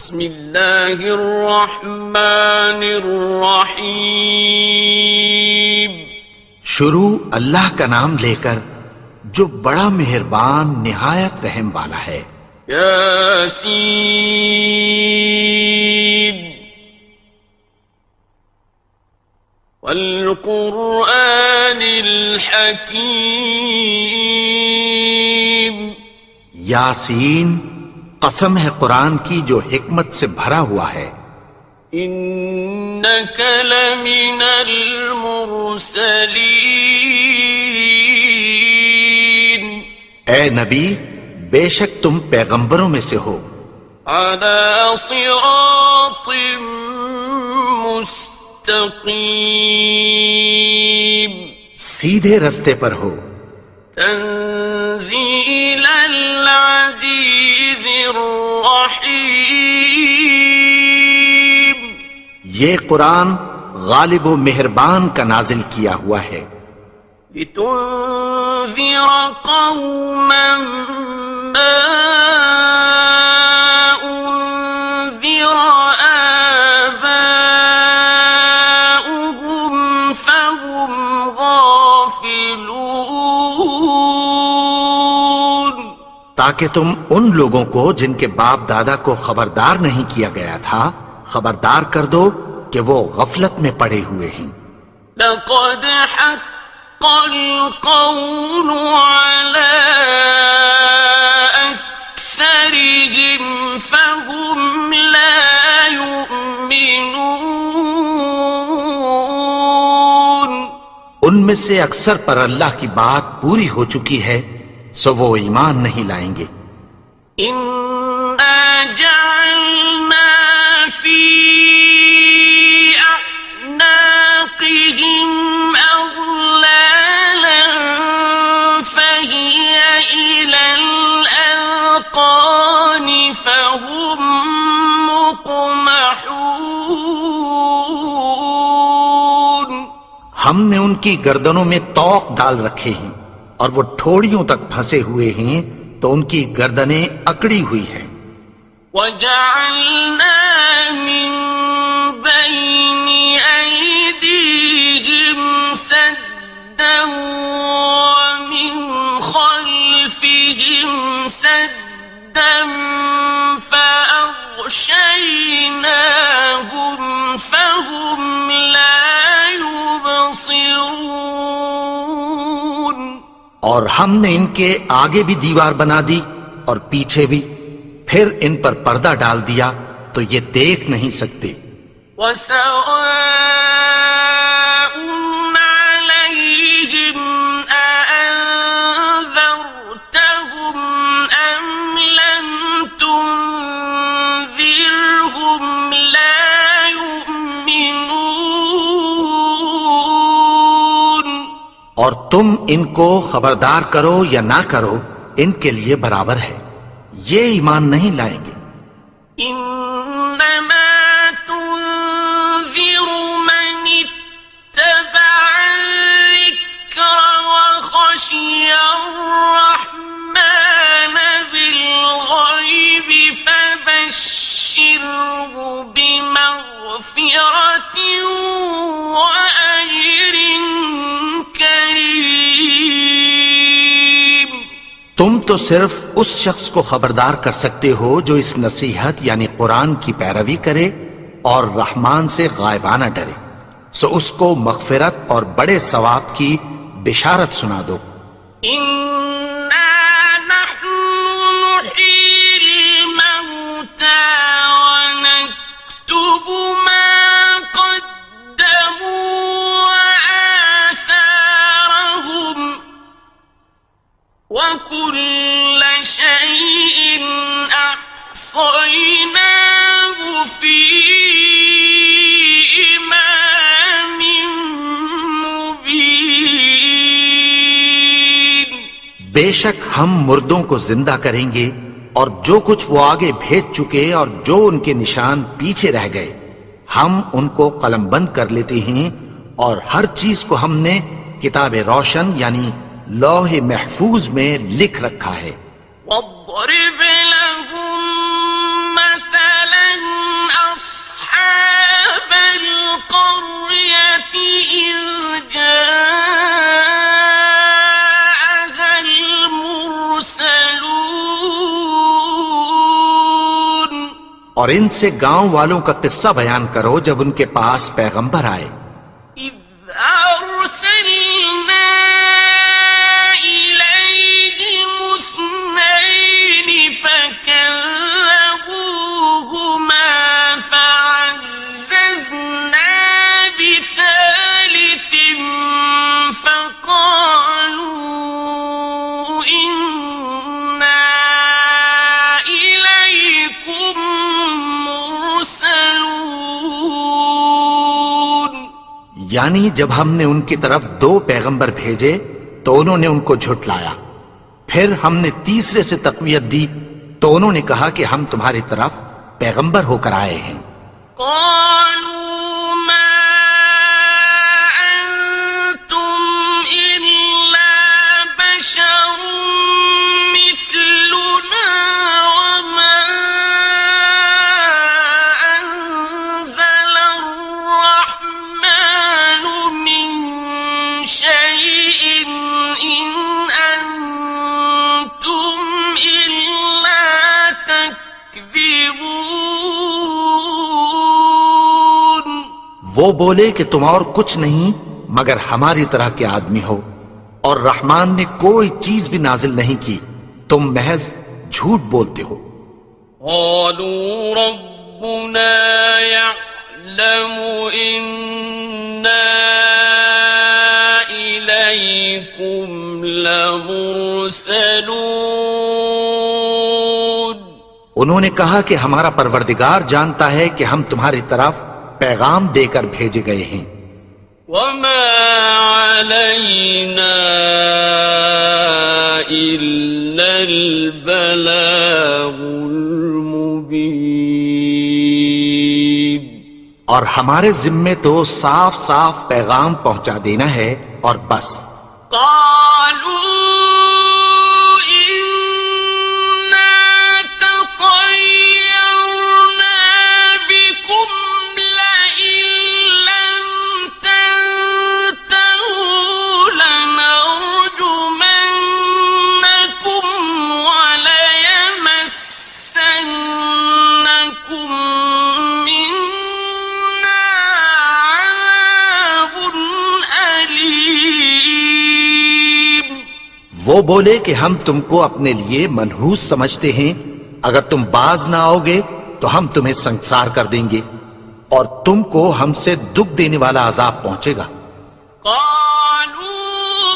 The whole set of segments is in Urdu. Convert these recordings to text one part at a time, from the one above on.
بسم اللہ الرحمن الرحیم. شروع اللہ کا نام لے کر جو بڑا مہربان نہایت رحم والا ہے. یاسین والقرآن الحکیم. یاسین قسم ہے قرآن کی جو حکمت سے بھرا ہوا ہے. انک لمن المرسلین. اے نبی بے شک تم پیغمبروں میں سے ہو. علی صراط مستقیم. سیدھے رستے پر ہو. تنزیل العزیز الرحیم. یہ قرآن غالب و مہربان کا نازل کیا ہوا ہے. لتنذر قوما ما انذر آباؤهم فهم غافلون. تاکہ تم ان لوگوں کو جن کے باپ دادا کو خبردار نہیں کیا گیا تھا خبردار کر دو کہ وہ غفلت میں پڑے ہوئے ہیں. لقد حق القول على أكثرهم فهم لا يؤمنون. ان میں سے اکثر پر اللہ کی بات پوری ہو چکی ہے سو وہ ایمان نہیں لائیں گے. إنا جعلنا في أعناقهم أغلالا فهي إلى الأذقان فهم مقمحون. ہم نے ان کی گردنوں میں طوق ڈال رکھے ہیں اور وہ ٹھوڑیوں تک پھنسے ہوئے ہیں تو ان کی گردنیں اکڑی ہوئی ہیں. وَجَعَلْنَا مِن بَيْنِ أَيْدِيهِمْ سَدًّا وَمِنْ خَلْفِهِمْ سَدًّا فَأَغْشَيْنَاهُمْ فَهُمْ لَا يُبْصِرُونَ. اور ہم نے ان کے آگے بھی دیوار بنا دی اور پیچھے بھی، پھر ان پر پردہ ڈال دیا تو یہ دیکھ نہیں سکتے. وَسَوَاءٌ عَلَيْهِمْ أَأَنذَرْتَهُمْ أَمْ لَمْ تُنذِرْهُمْ لَا يُؤْمِنُونَ. اور تم ان کو خبردار کرو یا نہ کرو ان کے لیے برابر ہے، یہ ایمان نہیں لائیں گے. إنما تنذر من اتبع الذكر وخشي الرحمن بالغيب فبشره بمغفرة وأجر كريم. تم تو صرف اس شخص کو خبردار کر سکتے ہو جو اس نصیحت یعنی قرآن کی پیروی کرے اور رحمان سے غائبانہ ڈرے، سو اس کو مغفرت اور بڑے ثواب کی بشارت سنا دو. إنا نحن نحيي الموتى ونكتب ما قدموا وآثارهم وكل شيء أحصيناه في إمام مبين. بے شک ہم مردوں کو زندہ کریں گے اور جو کچھ وہ آگے بھیج چکے اور جو ان کے نشان پیچھے رہ گئے ہم ان کو قلم بند کر لیتے ہیں اور ہر چیز کو ہم نے کتاب روشن یعنی لوح محفوظ میں لکھ رکھا ہے. واضرب لهم مثلا إذ جاءها المرسلون اور ان سے گاؤں والوں کا قصہ بیان کرو جب ان کے پاس پیغمبر آئے. إذ أرسلنا إليهم اثنين فكذبوهما فعززنا بثالث فقالوا إنا إليكم مرسلون. یعنی جب ہم نے ان کی طرف 2 پیغمبر بھیجے تو انہوں نے ان کو جھٹلایا. پھر ہم نے تیسرے سے تقویت دی تو انہوں نے کہا کہ ہم تمہاری طرف پیغمبر ہو کر آئے ہیں. قالوا ما أنتم إلا بشر مثلنا وما أنزل الرحمن من شيء إن أنتم إلا تكذبون. وہ بولے کہ تم اور کچھ نہیں مگر ہماری طرح کے آدمی ہو اور رحمان نے کوئی چیز بھی نازل نہیں کی، تم محض جھوٹ بولتے ہو. قالوا ربنا يعلم إنا إليكم لمرسلون. انہوں نے کہا کہ ہمارا پروردگار جانتا ہے کہ ہم تمہاری طرف پیغام دے کر بھیجے گئے ہیں. وما علينا إلا البلاغ المبين. اور ہمارے ذمے تو صاف صاف پیغام پہنچا دینا ہے اور بس. قالوا إنا تطيرنا بكم لئن لم تنتهوا لنرجمنكم وليمسنكم منا عذاب أليم. وہ بولے کہ ہم تم کو اپنے لیے منحوس سمجھتے ہیں، اگر تم باز نہ آؤ گے تو ہم تمہیں سنسار کر دیں گے اور تم کو ہم سے دکھ دینے والا عذاب پہنچے گا. قالوا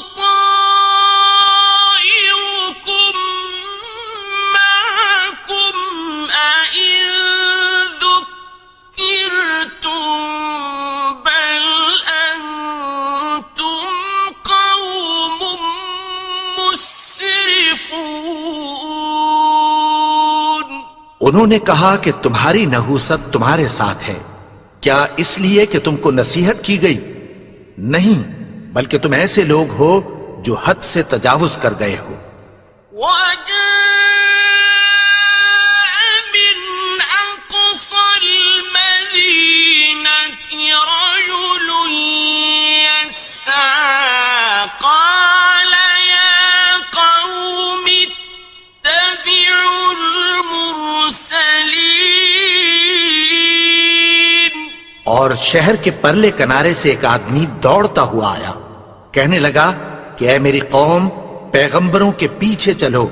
طائركم معكم أئن ذكرتم بل أنتم قوم مسرفون. انہوں نے کہا کہ تمہاری نحوست تمہارے ساتھ ہے، کیا اس لیے کہ تم کو نصیحت کی گئی؟ نہیں، بلکہ تم ایسے لوگ ہو جو حد سے تجاوز کر گئے ہو. وجاء من أقصى المدينة رجل يسعى قال يا قوم اتبعوا المرسلين. اور شہر کے پرلے کنارے سے ایک آدمی دوڑتا ہوا آیا، کہنے لگا کہ اے میری قوم، پیغمبروں کے پیچھے چلو.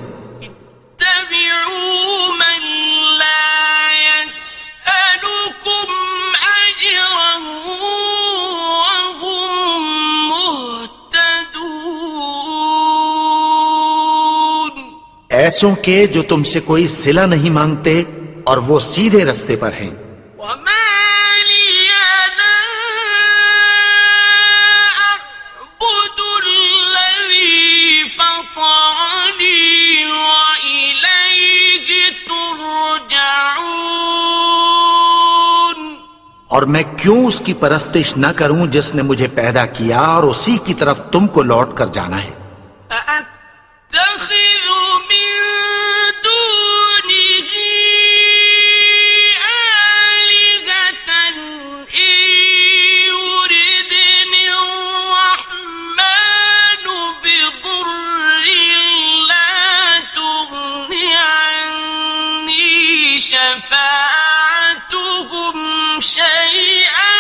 اتبعوا من لا يسألكم أجرا وهم مهتدون. ایسوں کے جو تم سے کوئی صلہ نہیں مانگتے اور وہ سیدھے رستے پر ہیں. وما لي لا أعبد الذي فطرني وإليه ترجعون. اور میں کیوں اس کی پرستش نہ کروں جس نے مجھے پیدا کیا اور اسی کی طرف تم کو لوٹ کر جانا ہے. أأتخذ من دونه آلهة إن يردني شفاعتهم شيئا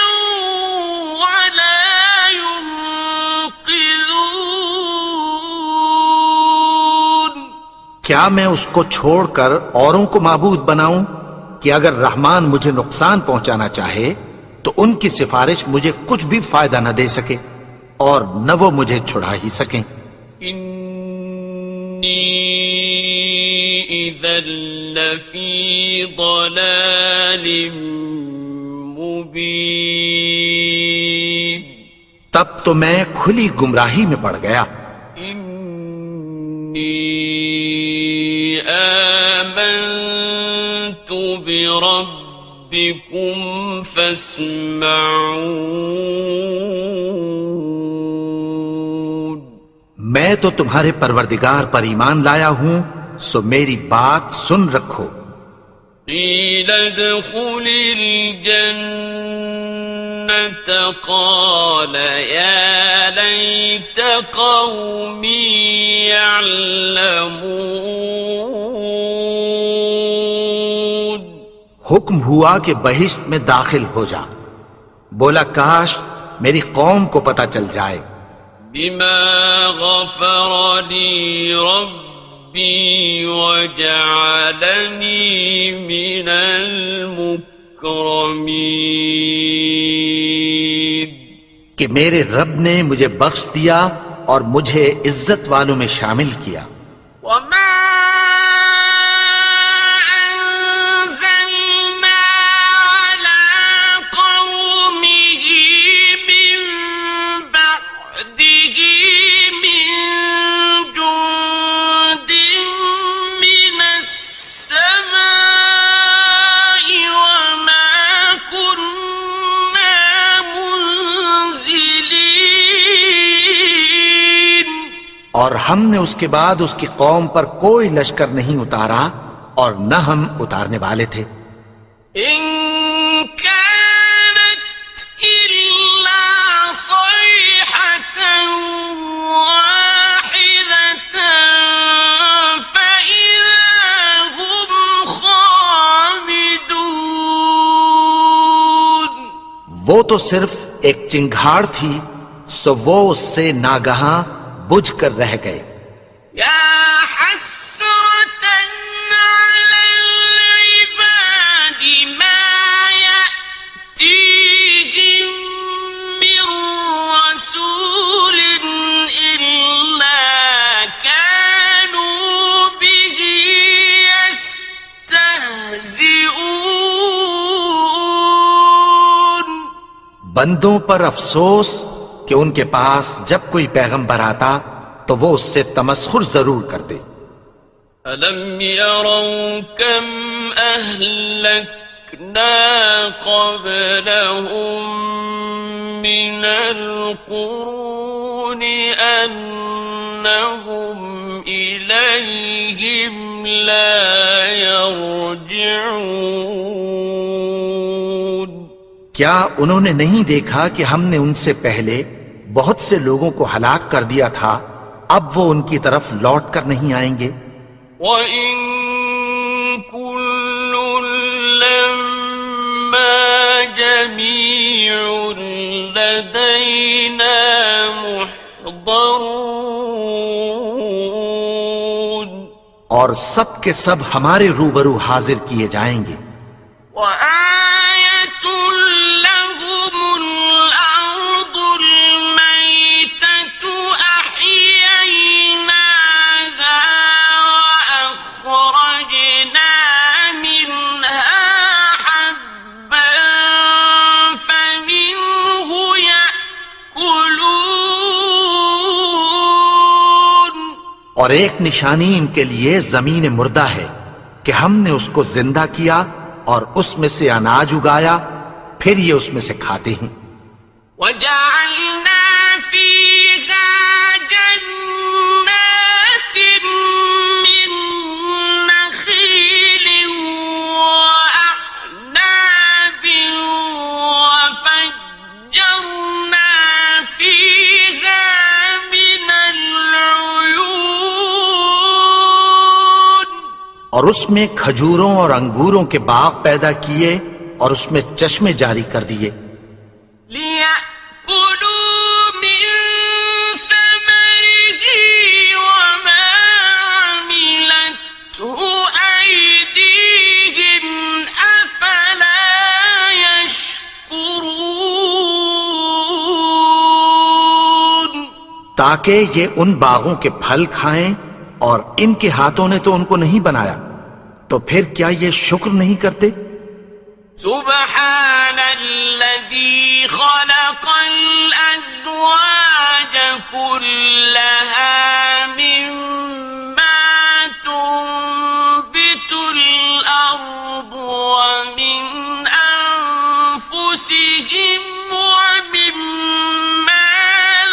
ولا ينقذون. کیا میں اس کو چھوڑ کر اوروں کو معبود بناؤں کہ اگر رحمان مجھے نقصان پہنچانا چاہے تو ان کی سفارش مجھے کچھ بھی فائدہ نہ دے سکے اور نہ وہ مجھے چھڑا ہی سکیں. انی اذا لفی ضلال مبین. تب تو میں کھلی گمراہی میں پڑ گیا. انی آمنت بربکم فاسمعون. میں تو تمہارے پروردگار پر ایمان لایا ہوں سو میری بات سن رکھو. قیل ادخل الجنة قال یا لیت قومی یعلمون. حکم ہوا کہ بہشت میں داخل ہو جا. بولا کاش میری قوم کو پتہ چل جائے. بما غفر لی ربی وجعلنی من المکرمین. کہ میرے رب نے مجھے بخش دیا اور مجھے عزت والوں میں شامل کیا. وما أنزلنا على قومه من بعده من جند من السماء وما كنا منزلين. اور ہم نے اس کے بعد اس کی قوم پر کوئی لشکر نہیں اتارا اور نہ ہم اتارنے والے تھے. إن كانت إلا صيحة واحدة فإذا هم خامدون. وہ تو صرف ایک چنگھاڑ تھی سو وہ اس سے ناگہاں بجھ کر رہ گئے. يا حسرة على العباد ما يأتيهم من رسول إلا كانوا به يستهزئون. بندوں پر افسوس کہ ان کے پاس جب کوئی پیغمبر آتا تو وہ اس سے تمسخر ضرور کرتے. ألم يروا كم أهلكنا قبلهم من القرون أنهم إليهم لا يرجعون. کیا انہوں نے نہیں دیکھا کہ ہم نے ان سے پہلے بہت سے لوگوں کو ہلاک کر دیا تھا، اب وہ ان کی طرف لوٹ کر نہیں آئیں گے؟ وَإِن كُلٌّ لَمَّا جَمِيعٌ لَدَيْنَا مُحْضَرُونَ. اور سب کے سب ہمارے روبرو حاضر کیے جائیں گے. وَآيَةٌ لَهُمُ الْأَرْضُ الْمَيْتَةُ أَحْيَيْنَاهَا وَأَخْرَجْنَا مِنْهَا حَبًّا فَمِنْهُ يَأْكُلُونَ. اور ایک نشانی ان کے لیے زمین مردہ ہے کہ ہم نے اس کو زندہ کیا اور اس میں سے اناج اگایا، پھر یہ اس میں سے کھاتے ہیں. وَجَعَلْنَا فِيهَا جَنَّاتٍ مِّن نَخِيلٍ وَأَعْنَابٍ وَفَجَّرْنَا فِيهَا مِنَ الْعُيُونِ. اور اس میں کھجوروں اور انگوروں کے باغ پیدا کیے اور اس میں چشمے جاری کر دیے، لِيَأْكُلُوا مِن ثَمَرِهِ وَمَا عَمِلَتْهُ أَيْدِيهِمْ أَفَلَا يَشْكُرُونَ تاکہ یہ ان باغوں کے پھل کھائیں، اور ان کے ہاتھوں نے تو ان کو نہیں بنایا، تو پھر کیا یہ شکر نہیں کرتے؟ سبحان الذي خلق الأزواج كلها مما تنبت الأرض ومن أنفسهم ومما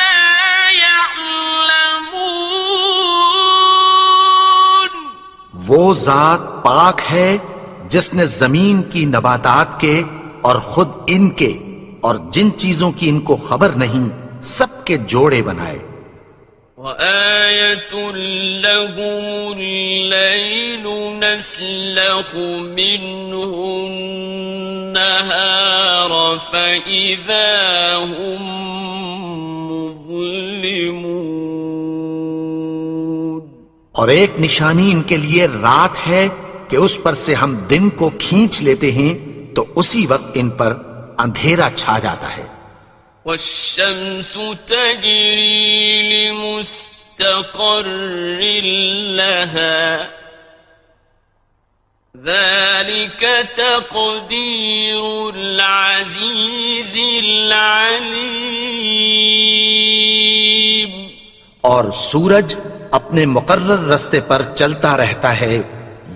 لا يعلمون وہ ذات پاک ہے جس نے زمین کی نباتات کے اور خود ان کے اور جن چیزوں کی ان کو خبر نہیں سب کے جوڑے بنائے۔ وَآيَةٌ لَهُمُ اللَّيْلُ نَسْلَخُ مِنْهُ النَّهَارَ فَإِذَا هُمْ مُظْلِمُونَ اور ایک نشانی ان کے لیے رات ہے کہ اس پر سے ہم دن کو کھینچ لیتے ہیں تو اسی وقت ان پر اندھیرا چھا جاتا ہے۔ وَالشَّمْسُ تَجْرِي لِمُسْتَقَرٍّ لَهَا ذَلِكَ تَقْدِيرُ الْعَزِيزِ الْعَلِيمِ اور سورج اپنے مقرر رستے پر چلتا رہتا ہے،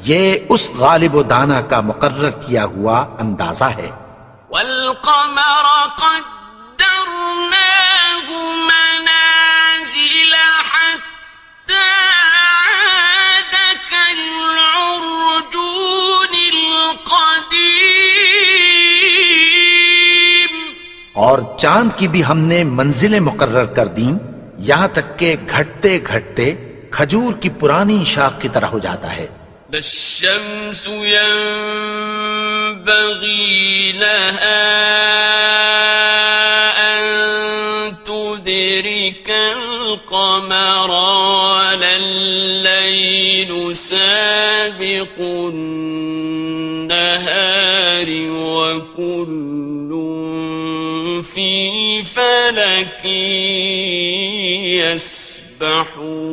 یہ اس غالب و دانا کا مقرر کیا ہوا اندازہ ہے۔ وَالْقَمَرَ قَدَّرْنَاهُ مَنَازِلَ حَتَّى عَادَ كَالْعُرْجُونِ الْقَدِيمِ اور چاند کی بھی ہم نے منزلیں مقرر کر دیں، یہاں تک کہ گھٹتے گھٹتے کھجور کی پرانی شاخ کی طرح ہو جاتا ہے۔ لا الشمس ينبغي لها أن تدرك القمر ولا الليل سابق النهار وكل في فلك يسبحون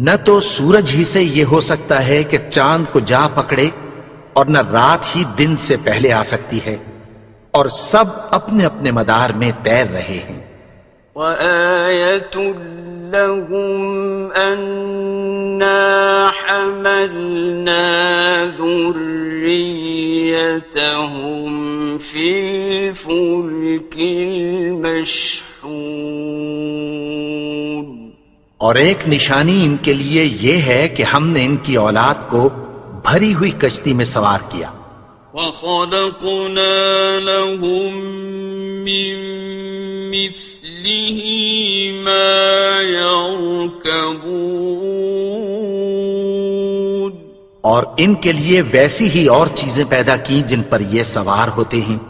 نہ تو سورج ہی سے یہ ہو سکتا ہے کہ چاند کو جا پکڑے، اور نہ رات ہی دن سے پہلے آ سکتی ہے، اور سب اپنے اپنے مدار میں تیر رہے ہیں۔ وَآيَةٌ لَهُمْ أَنَّا حَمَلْنَا ذُرِّيَّتَهُمْ فِي الْفُلْكِ الْمَشْحُونِ اور ایک نشانی ان کے لیے یہ ہے کہ ہم نے ان کی اولاد کو بھری ہوئی کشتی میں سوار کیا۔ وَخَلَقْنَا لَهُم مِّن مِّثْلِهِ مَا يَرْكَبُونَ اور ان کے لیے ویسی ہی اور چیزیں پیدا کی جن پر یہ سوار ہوتے ہیں۔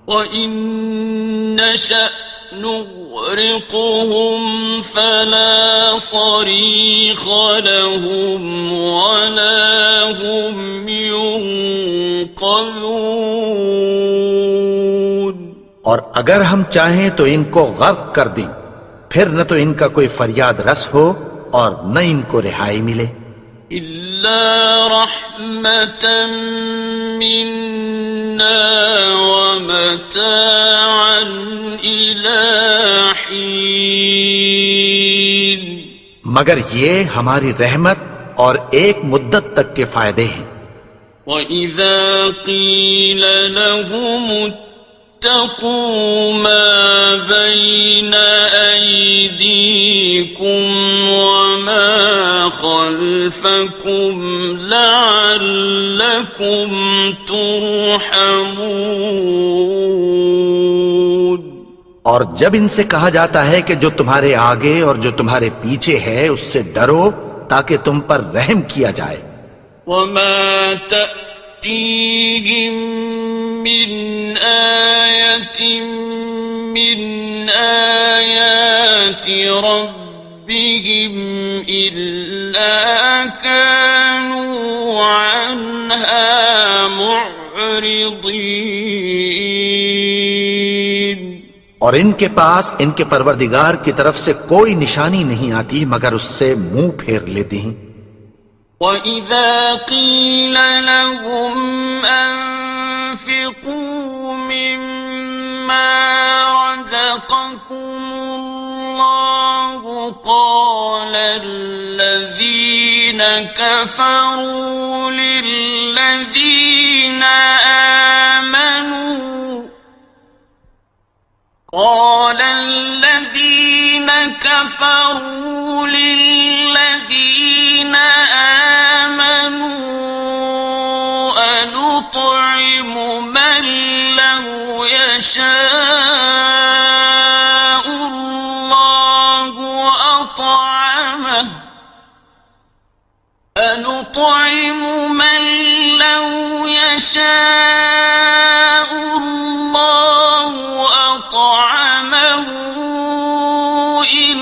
وَإِن نَّشَأْ نُغْرِقْهُمْ فَلَا صَرِيخَ لَهُمْ وَلَا هُمْ يُنقَذُونَ اور اگر ہم چاہیں تو ان کو غرق کر دیں، پھر نہ تو ان کا کوئی فریاد رس ہو اور نہ ان کو رہائی ملے۔ إِلَّا رَحْمَةً مِّنَّا وَمَتَاعًا إِلَىٰ حِينٍ مگر یہ ہماری رحمت اور ایک مدت تک کے فائدے ہیں۔ وَإِذَا قِيلَ لَهُمُ اتَّقُوا مَا بَيْنَ أَيْدِيكُمْ وَمَا خَلْفَكُمْ لَعَلَّكُمْ تُرْحَمُونَ اور جب ان سے کہا جاتا ہے کہ جو تمہارے آگے اور جو تمہارے پیچھے ہے اس سے ڈرو تاکہ تم پر رحم کیا جائے۔ وما تأتيهم من آية من آيات ربهم إلا كانوا عنها معرضين۔ اور ان کے پاس ان کے پروردگار کی طرف سے کوئی نشانی نہیں آتی مگر اس سے منہ پھیر لیتے ہیں۔ وَإِذَا قِيلَ لَهُمْ أَنفِقُوا مِمَّا رَزَقَكُمُ اللَّهُ قَالَ الَّذِينَ كَفَرُوا لِلَّذِينَ آمنوا أنطعم من لو يشاء الله أطعمه أنطعم من لو يشاء الله أطعمه إن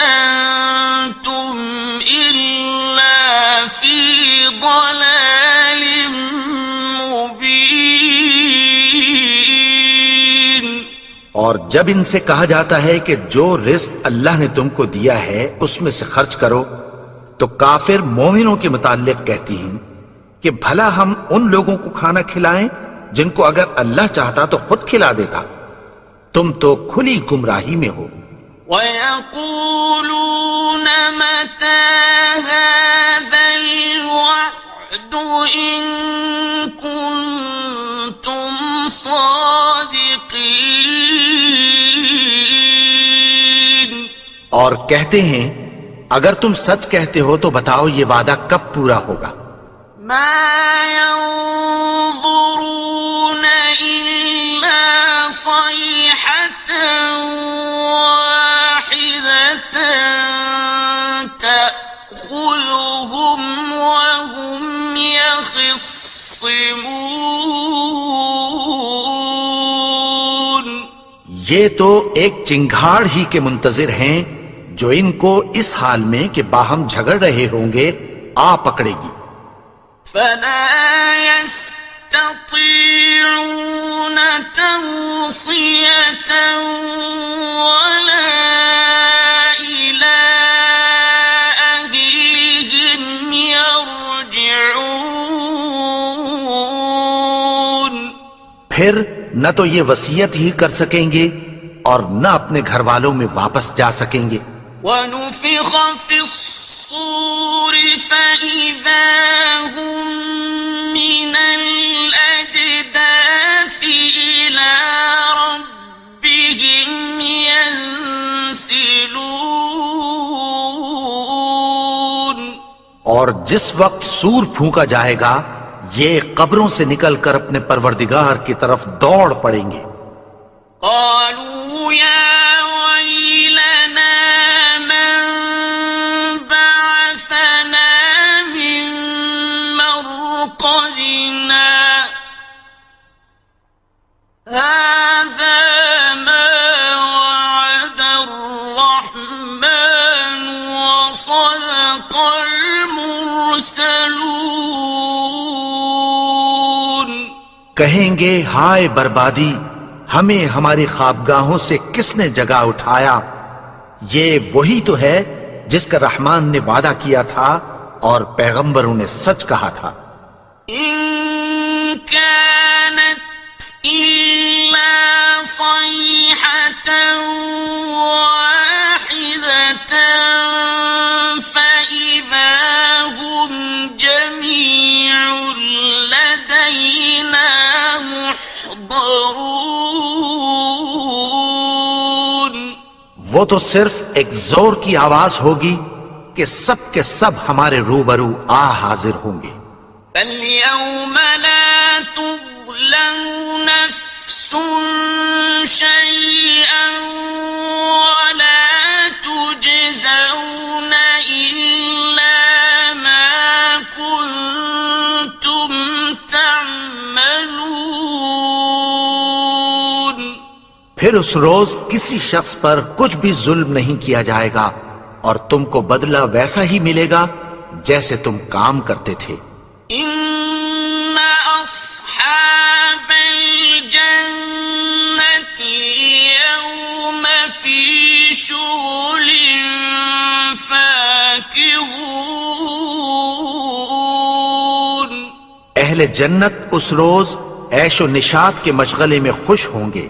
أنتم إلا في ضلال مبين۔ اور جب ان سے کہا جاتا ہے کہ جو رزق اللہ نے تم کو دیا ہے اس میں سے خرچ کرو، تو کافر مومنوں کے متعلق کہتی ہیں کہ بھلا ہم ان لوگوں کو کھانا کھلائیں جن کو اگر اللہ چاہتا تو خود کھلا دیتا، تم تو کھلی گمراہی میں ہو۔ وَيَقُولُونَ مَتَى هَذَا الْوَعْدُ إِن كُنتُمْ صَادِقِينَ۔ اور کہتے ہیں اگر تم سچ کہتے ہو تو بتاؤ یہ وعدہ کب پورا ہوگا۔ مَا يَنظُرُونَ إِلَّا صَيْحَةً وَاحِدَةً تَأْخُذُهُمْ وَهُمْ يَخِصِّمُونَ۔ یہ تو ایک چنگھاڑ ہی کے منتظر ہیں جو ان کو اس حال میں کہ باہم جھگڑ رہے ہوں گے آ پکڑے گی۔ فَلَا يَسْتَطِيعُونَ تَوْصِيَةً وَلَا إِلَىٰ أَهْلِهِمْ يَرْجِعُونَ۔ پھر نہ تو یہ وصیت ہی کر سکیں گے اور نہ اپنے گھر والوں میں واپس جا سکیں گے۔ وَنُفِخَ فِي الصُّورِ فَإِذَا هُم مِّنَ الْأَجْدَاثِ إِلَىٰ رَبِّهِمْ يَنسِلُونَ۔ اور جس وقت سور پھونکا جائے گا یہ قبروں سے نکل کر اپنے پروردگار کی طرف دوڑ پڑیں گے۔ قالوا يا ويلنا من بعثنا من مرقدنا هذا ما وعد الرحمن وصدق المرسلون۔ کہیں گے ہائے بربادی، ہمیں ہماری خوابگاہوں سے کس نے جگا اٹھایا؟ یہ وہی تو ہے جس کا رحمان نے وعدہ کیا تھا اور پیغمبروں نے سچ کہا تھا۔ إن كانت إلا صيحة واحدة فإذا هم جميع لدينا محضرون۔ وہ تو صرف ایک زور کی آواز ہوگی کہ سب کے سب ہمارے روبرو آ حاضر ہوں گے۔ فَالْيَوْمَ لَا تُظْلَمُ نَفْسٌ شَيْئًا وَلَا تُجْزَوْنَ إِلَّا پھر اس روز کسی شخص پر کچھ بھی ظلم نہیں کیا جائے گا اور تم کو بدلہ ویسا ہی ملے گا جیسے تم کام کرتے تھے۔ إن أصحاب الجنة اليوم في شغل فاكهون۔ اہل جنت اس روز عیش و نشاط کے مشغلے میں خوش ہوں گے۔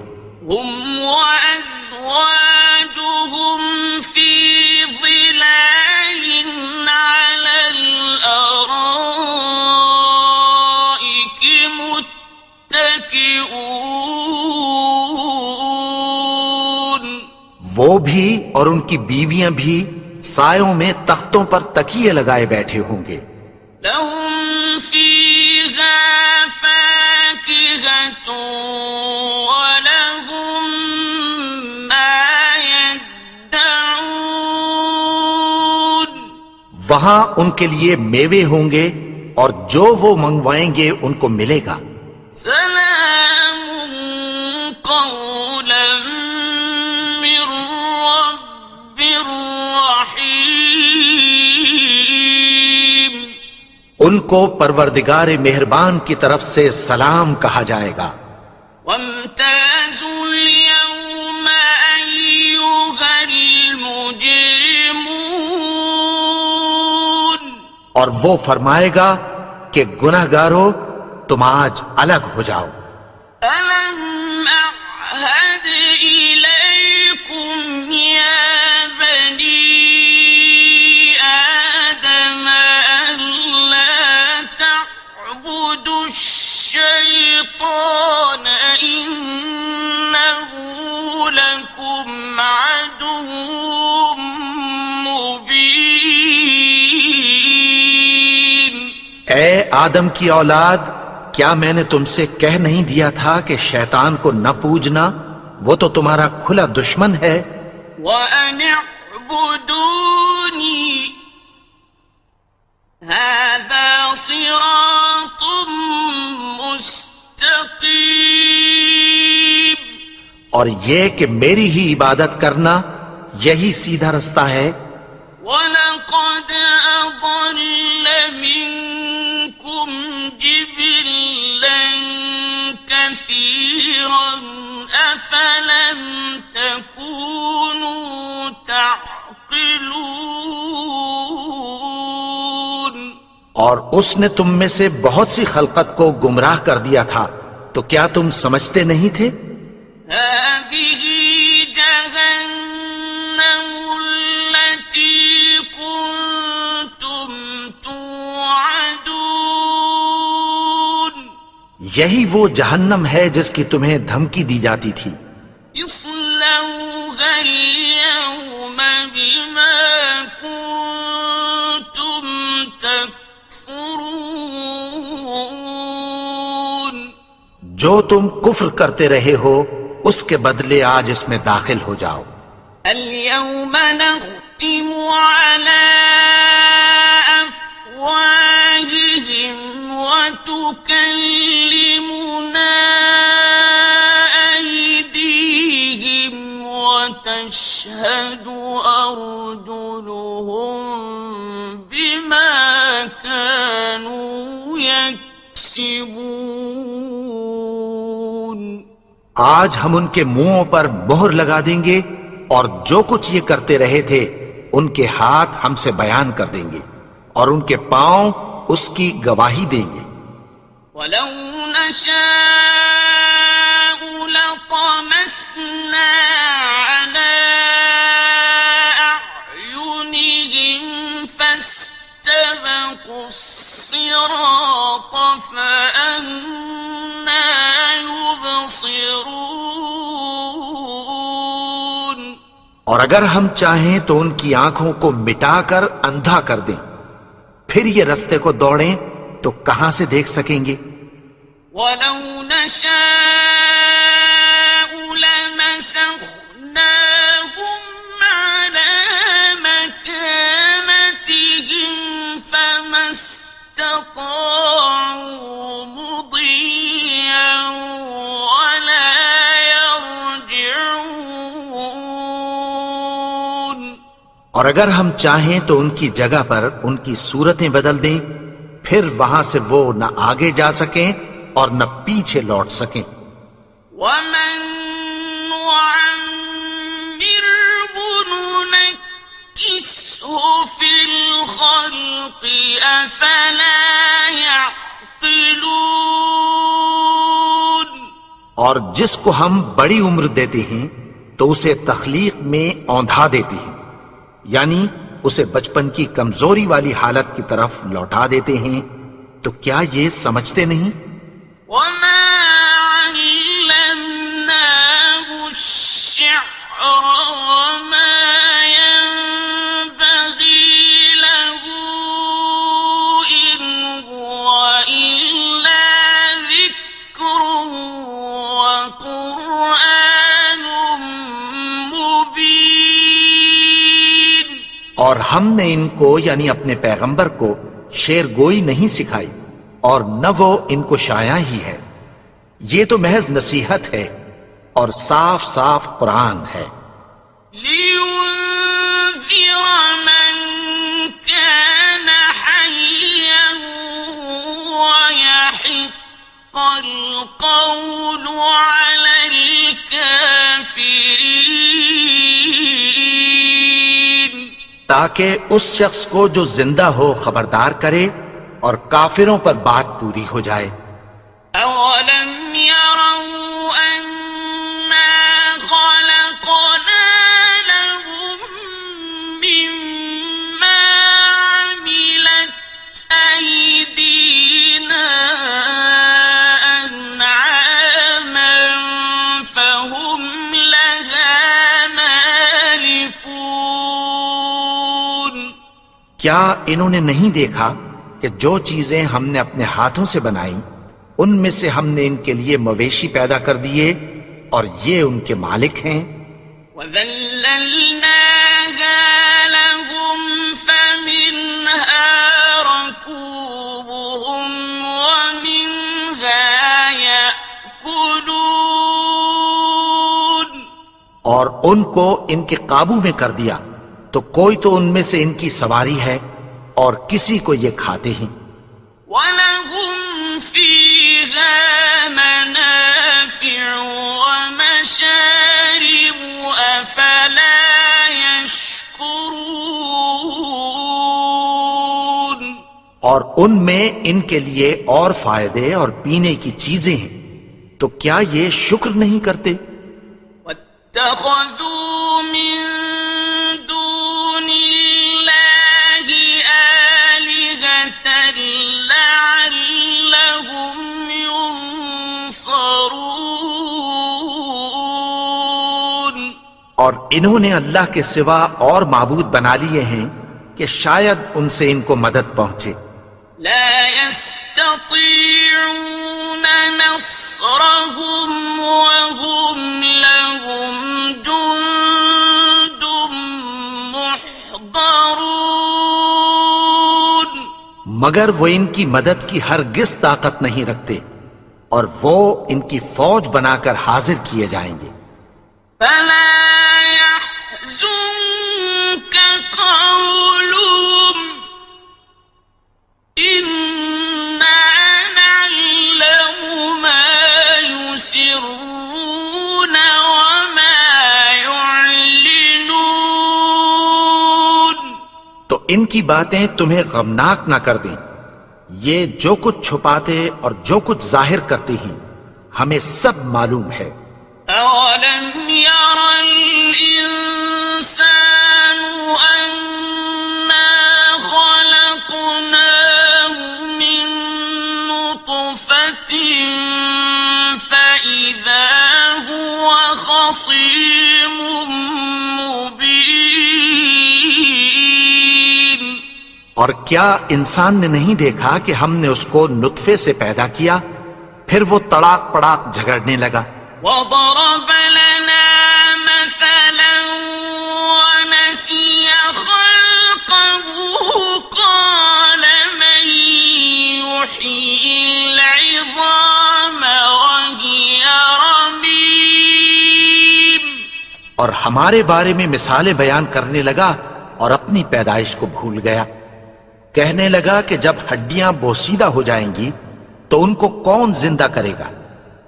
هم وأزواجهم في ظلال على الأرائك متكئون۔ وہ بھی اور ان کی بیویاں بھی سایوں میں تختوں پر تکیے لگائے بیٹھے ہوں گے۔ لهم فيها فاكهة ولهم ما يدعون۔ وہاں ان کے لیے میوے ہوں گے اور جو وہ منگوائیں گے ان کو ملے گا۔ سلام قولا من رب رحيم۔ ان کو پروردگار مہربان کی طرف سے سلام کہا جائے گا۔ وامتازوا اليوم أيها المجرمون۔ اور وہ فرمائے گا کہ گنہگارو تم آج الگ ہو جاؤ۔ ألم أعهد إليكم يا بني آدم ألا تعبدوا الشيطان إنه لكم عدو مبين۔ اے آدم کی اولاد، کیا میں نے تم سے کہہ نہیں دیا تھا کہ شیطان کو نہ پوجنا؟ وہ تو تمہارا کھلا دشمن ہے۔ وَأَنِ اعْبُدُونِي هَذَا صِرَاطٌ مُسْتَقِيمٌ۔ اور یہ کہ میری ہی عبادت کرنا یہی سیدھا رستہ ہے۔ وَلَقَدْ أَضَلَّ مِنكُمْ جِبِلًّا كَثِيرًا أَفَلَمْ تَكُونُوا تَعْقِلُونَ۔ اور اس نے تم میں سے بہت سی خلقت کو گمراہ کر دیا تھا، تو کیا تم سمجھتے نہیں تھے؟ هذه جهنم التي كنتم توعدون۔ یہی وہ جہنم ہے جس کی تمہیں دھمکی دی جاتی تھی۔ اصلوها اليوم بما كنتم تكفرون۔ جو تم کفر کرتے رہے ہو اس کے بدلے آج اس میں داخل ہو جاؤ۔ اليوم نختم على أفواههم وتكلمنا أيديهم وتشهد أرجلهم بما كانوا يكسبون۔ آج ہم ان کے منہوں پر مہر لگا دیں گے اور جو کچھ یہ کرتے رہے تھے ان کے ہاتھ ہم سے بیان کر دیں گے اور ان کے پاؤں اس کی گواہی دیں گے۔ ولو نشاء لطمسنا على أعينهم فاستبقوا الصراط فأنى يبصرون۔ اور اگر ہم چاہیں تو ان کی آنکھوں کو مٹا کر اندھا کر دیں، پھر یہ رستے کو دوڑیں تو کہاں سے دیکھ سکیں گے؟ وَلَوْ نَشَاءُ لَمَسَخْنَاهُمْ عَلَى مَكَانَتِهِمْ فَمَا اسْتَطَاعُوا مُضِيًّا وَلَا يَرْجِعُونَ۔ اور اگر ہم چاہیں تو ان کی جگہ پر ان کی صورتیں بدل دیں، پھر وہاں سے وہ نہ آگے جا سکیں اور نہ پیچھے لوٹ سکیں۔ ومن نعمره ننكسه في الخلق أفلا يعقلون۔ اور جس کو ہم بڑی عمر دیتے ہیں تو اسے تخلیق میں اوندھا دیتے ہیں، یعنی اسے بچپن کی کمزوری والی حالت کی طرف لوٹا دیتے ہیں، تو کیا یہ سمجھتے نہیں؟ وما علمناه الشعر وما ينبغي له إن هو إلا ذكر وقرآن مبين۔ اور ہم نے ان کو یعنی اپنے پیغمبر کو شعر گوئی نہیں سکھائی، اور نہ وہ ان کو شایع ہی ہے، یہ تو محض نصیحت ہے اور صاف صاف قرآن ہے۔ لينذر من كان حيا ويحق القول على الكافرين۔ تاکہ اس شخص کو جو زندہ ہو خبردار کرے اور کافروں پر بات پوری ہو جائے۔ أولم يروا أنا خلقنا لهم مما عملت أيدينا أنعاما فهم لها مالكون۔ کیا انہوں نے نہیں دیکھا کہ جو چیزیں ہم نے اپنے ہاتھوں سے بنائیں ان میں سے ہم نے ان کے لیے مویشی پیدا کر دیے اور یہ ان کے مالک ہیں۔ وَذَلَّلْنَاهَا لَهُمْ فَمِنْهَا رَكُوبُهُمْ وَمِنْهَا يَأْكُلُونَ۔ اور ان کو ان کے قابو میں کر دیا تو کوئی تو ان میں سے ان کی سواری ہے اور کسی کو یہ کھاتے ہیں۔ وَلَهُمْ فِيهَا مَنَافِعُ وَمَشَارِبُ أَفَلَا يَشْكُرُونَ۔ اور ان میں ان کے لیے اور فائدے اور پینے کی چیزیں ہیں، تو کیا یہ شکر نہیں کرتے؟ وَاتَّخَذُوا مِن دُونِ اللَّهِ آلِهَةً لَعَلَّهُمْ يُنصَرُونَ۔ اور انہوں نے اللہ کے سوا اور معبود بنا لیے ہیں کہ شاید ان سے ان کو مدد پہنچے۔ لا يستطيعون نصرهم وهم لهم جند محضرون۔ مگر وہ ان کی مدد کی ہرگز طاقت نہیں رکھتے اور وہ ان کی فوج بنا کر حاضر کیے جائیں گے۔ فلا يحزنك قولهم إنا نعلم ما يسرون وما يعلنون۔ تو ان کی باتیں تمہیں غمناک نہ کر دیں، یہ جو کچھ چھپاتے اور جو کچھ ظاہر کرتے ہیں ہمیں سب معلوم ہے۔ أولم ير الإنسان أنا خلقناه من نطفة فإذا هو خصيم مبين۔ اور کیا انسان نے نہیں دیکھا کہ ہم نے اس کو نطفے سے پیدا کیا، پھر وہ تڑاک پڑاک جھگڑنے لگا۔ وضرب لنا مثلا ونسي خلقه قال من يحيي العظام وهي رميم۔ اور ہمارے بارے میں مثالیں بیان کرنے لگا اور اپنی پیدائش کو بھول گیا۔ کہنے لگا کہ جب ہڈیاں بوسیدہ ہو جائیں گی تو ان کو کون زندہ کرے گا؟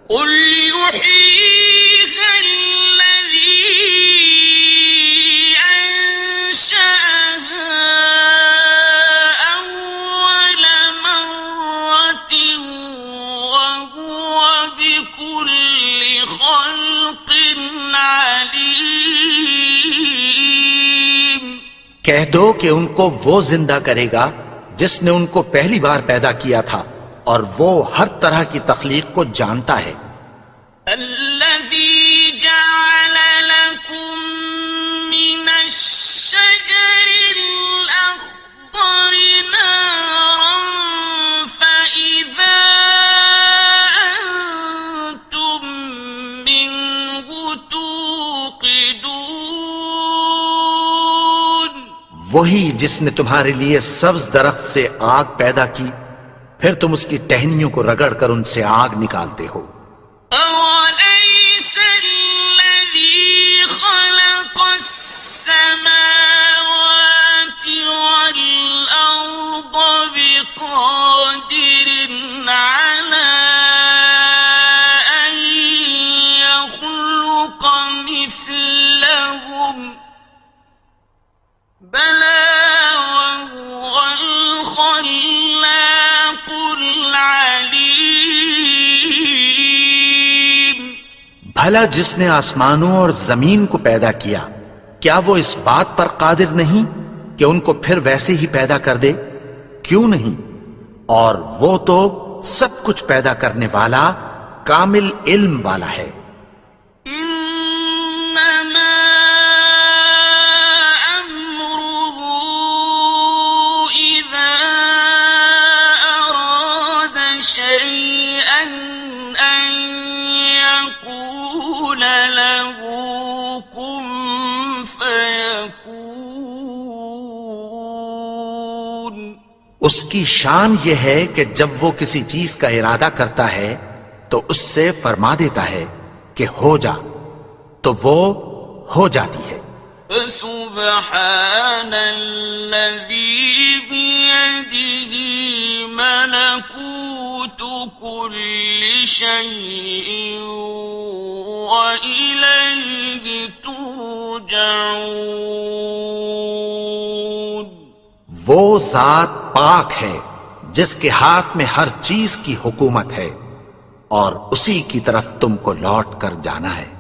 قل يحييها الذي أنشأها أول مرة وهو بكل خلق عليم۔ کہہ دو کہ ان کو وہ زندہ کرے گا جس نے ان کو پہلی بار پیدا کیا تھا، اور وہ ہر طرح کی تخلیق کو جانتا ہے۔ الذي جعل لكم من الشجر الأخضر نارا فإذا أنتم منه توقدون۔ وہی جس نے تمہارے لیے سبز درخت سے آگ پیدا کی، پھر تم اس کی ٹہنیوں کو رگڑ کر ان سے آگ نکالتے ہو۔ أوليس الذي خلق السماوات والأرض بقادر على أن يخلق مثلهم بلى وهو الخلاق العليم۔ بھلا جس نے آسمانوں اور زمین کو پیدا کیا، کیا وہ اس بات پر قادر نہیں کہ ان کو پھر ویسے ہی پیدا کر دے؟ کیوں نہیں؟ اور وہ تو سب کچھ پیدا کرنے والا، کامل علم والا ہے۔ إنما أمره إذا أراد شيئا أن يقول له كن فيكون۔ اس کی شان یہ ہے کہ جب وہ کسی چیز کا ارادہ کرتا ہے تو اس سے فرما دیتا ہے کہ ہو جا، تو وہ ہو جاتی ہے۔ فسبحان الذي بيده ملكوت كل شيء وإليه ترجعون۔ وہ ذات پاک ہے جس کے ہاتھ میں ہر چیز کی حکومت ہے، اور اسی کی طرف تم کو لوٹ کر جانا ہے۔